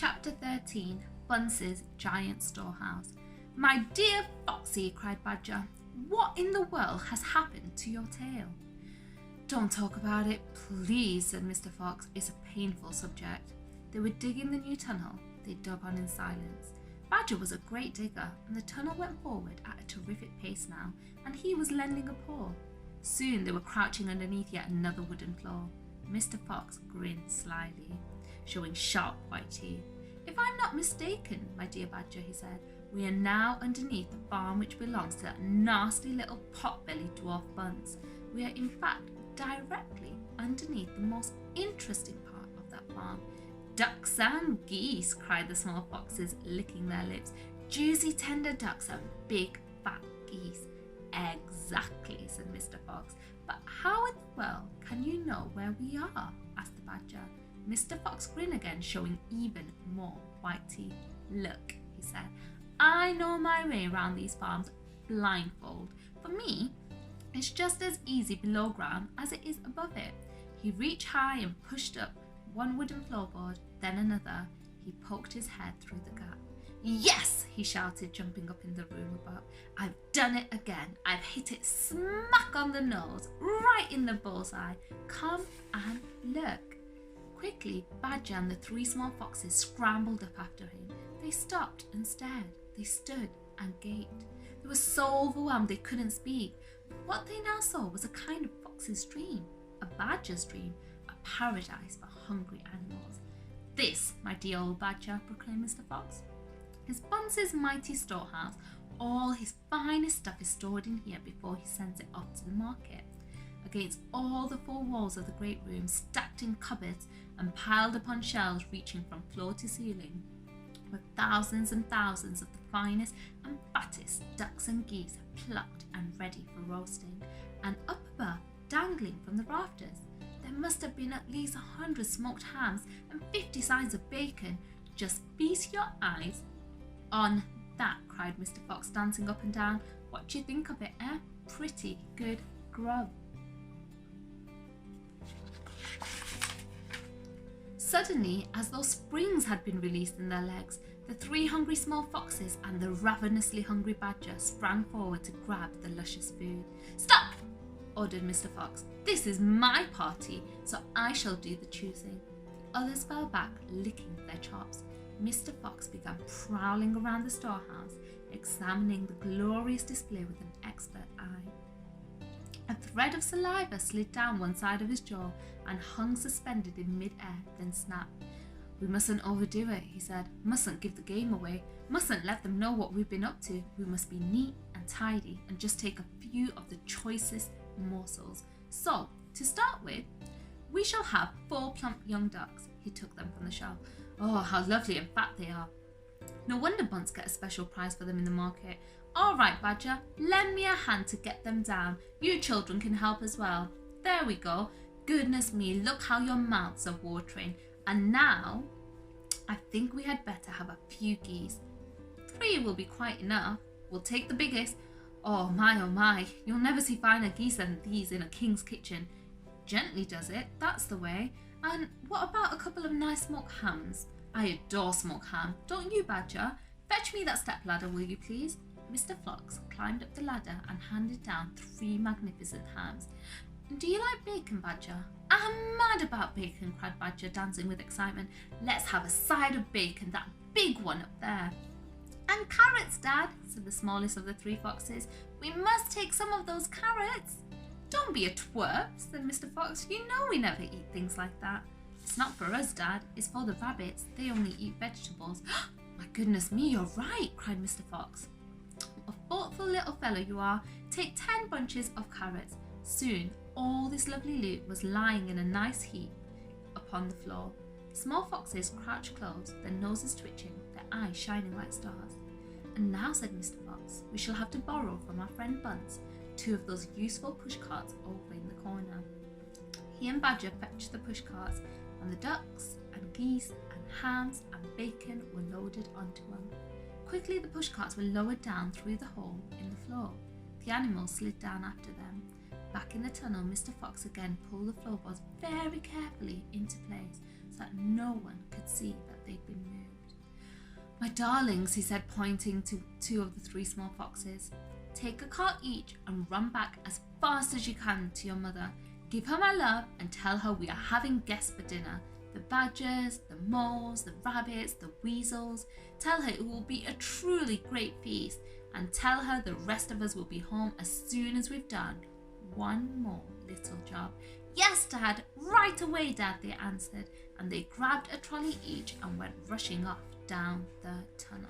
Chapter 13, Bunce's Giant Storehouse. "My dear Foxy," cried Badger, "what in the world has happened to your tail?" "Don't talk about it, please," said Mr. Fox. "It's a painful subject." They were digging the new tunnel. They dug on in silence. Badger was a great digger, and the tunnel went forward at a terrific pace now, and he was lending a paw. Soon they were crouching underneath yet another wooden floor. Mr. Fox grinned slyly, showing sharp white teeth. "If I'm not mistaken, my dear Badger," he said, "we are now underneath the farm which belongs to that nasty little pot-bellied dwarf Bunce. We are in fact directly underneath the most interesting part of that farm." "Ducks and geese," cried the small foxes, licking their lips. "Juicy, tender ducks and big, fat geese." "Exactly," said Mr. Fox. "But how in the world can you know where we are?" asked the Badger. Mr. Fox grinned again, showing even more white teeth. "Look," he said, "I know my way around these farms blindfold. For me, it's just as easy below ground as it is above it." He reached high and pushed up one wooden floorboard, then another. He poked his head through the gap. "Yes!" he shouted, jumping up in the room above. "I've done it again. I've hit it smack on the nose, right in the bullseye. Come and look." Quickly, Badger and the three small foxes scrambled up after him. They stopped and stared. They stood and gaped. They were so overwhelmed they couldn't speak. What they now saw was a kind of fox's dream, a badger's dream, a paradise for hungry animals. "This, my dear old Badger," proclaimed Mr. Fox, "is Bunce's mighty storehouse. All his finest stuff is stored in here before he sends it off to the market. Against all the four walls of the great room, stacked in cupboards and piled upon shelves reaching from floor to ceiling, were thousands and thousands of the finest and fattest ducks and geese, plucked and ready for roasting. And up above, dangling from the rafters, there must have been at least 100 smoked hams and 50 sides of bacon. Just feast your eyes on that," cried Mr. Fox, dancing up and down. "What do you think of it, eh? Pretty good grub." Suddenly, as though springs had been released in their legs, the three hungry small foxes and the ravenously hungry Badger sprang forward to grab the luscious food. "Stop!" ordered Mr. Fox. "This is my party, so I shall do the choosing." The others fell back, licking their chops. Mr. Fox began prowling around the storehouse, examining the glorious display with an expert eye. A thread of saliva slid down one side of his jaw and hung suspended in mid-air, then snapped. "We mustn't overdo it," he said. "Mustn't give the game away. Mustn't let them know what we've been up to. We must be neat and tidy and just take a few of the choicest morsels. So, to start with, we shall have 4 plump young ducks." He took them from the shelf. "Oh, how lovely and fat they are. No wonder Bunce get a special prize for them in the market. All right, Badger, lend me a hand to get them down. You children can help as well. There we go. Goodness me, look how your mouths are watering. And now, I think we had better have a few geese. 3 will be quite enough. We'll take the biggest. Oh my, you'll never see finer geese than these in a king's kitchen. Gently does it, that's the way. And what about a couple of nice smoked hams? I adore smoked ham. Don't you, Badger? Fetch me that stepladder, will you please?" Mr. Fox climbed up the ladder and handed down 3 magnificent hams. "Do you like bacon, Badger?" "I'm mad about bacon," cried Badger, dancing with excitement. "Let's have a side of bacon, that big one up there." "And carrots, Dad," said the smallest of the 3 foxes. "We must take some of those carrots." "Don't be a twerp," said Mr. Fox. "You know we never eat things like that." "It's not for us, Dad. It's for the rabbits. They only eat vegetables." "My goodness me, you're right," cried Mr. Fox. "A thoughtful little fellow you are. Take 10 bunches of carrots." Soon, all this lovely loot was lying in a nice heap upon the floor. The small foxes crouched close, their noses twitching, their eyes shining like stars. "And now," said Mr. Fox, "we shall have to borrow from our friend Bunce 2 of those useful push carts over in the corner." He and Badger fetched the push carts, and the ducks and geese and hams and bacon were loaded onto them. Quickly the push carts were lowered down through the hole in the floor. The animals slid down after them. Back in the tunnel, Mr. Fox again pulled the floorboards very carefully into place so that no one could see that they'd been moved. "My darlings," he said, pointing to 2 of the 3 small foxes, "take a cart each and run back as fast as you can to your mother. Give her my love and tell her we are having guests for dinner. The badgers, the moles, the rabbits, the weasels. Tell her it will be a truly great feast, and tell her the rest of us will be home as soon as we've done one more little job." "Yes, Dad, right away, Dad," they answered, and they grabbed a trolley each and went rushing off down the tunnel.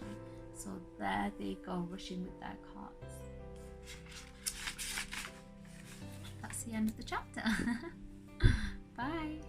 So there they go, rushing with their carts. That's the end of the chapter. Bye.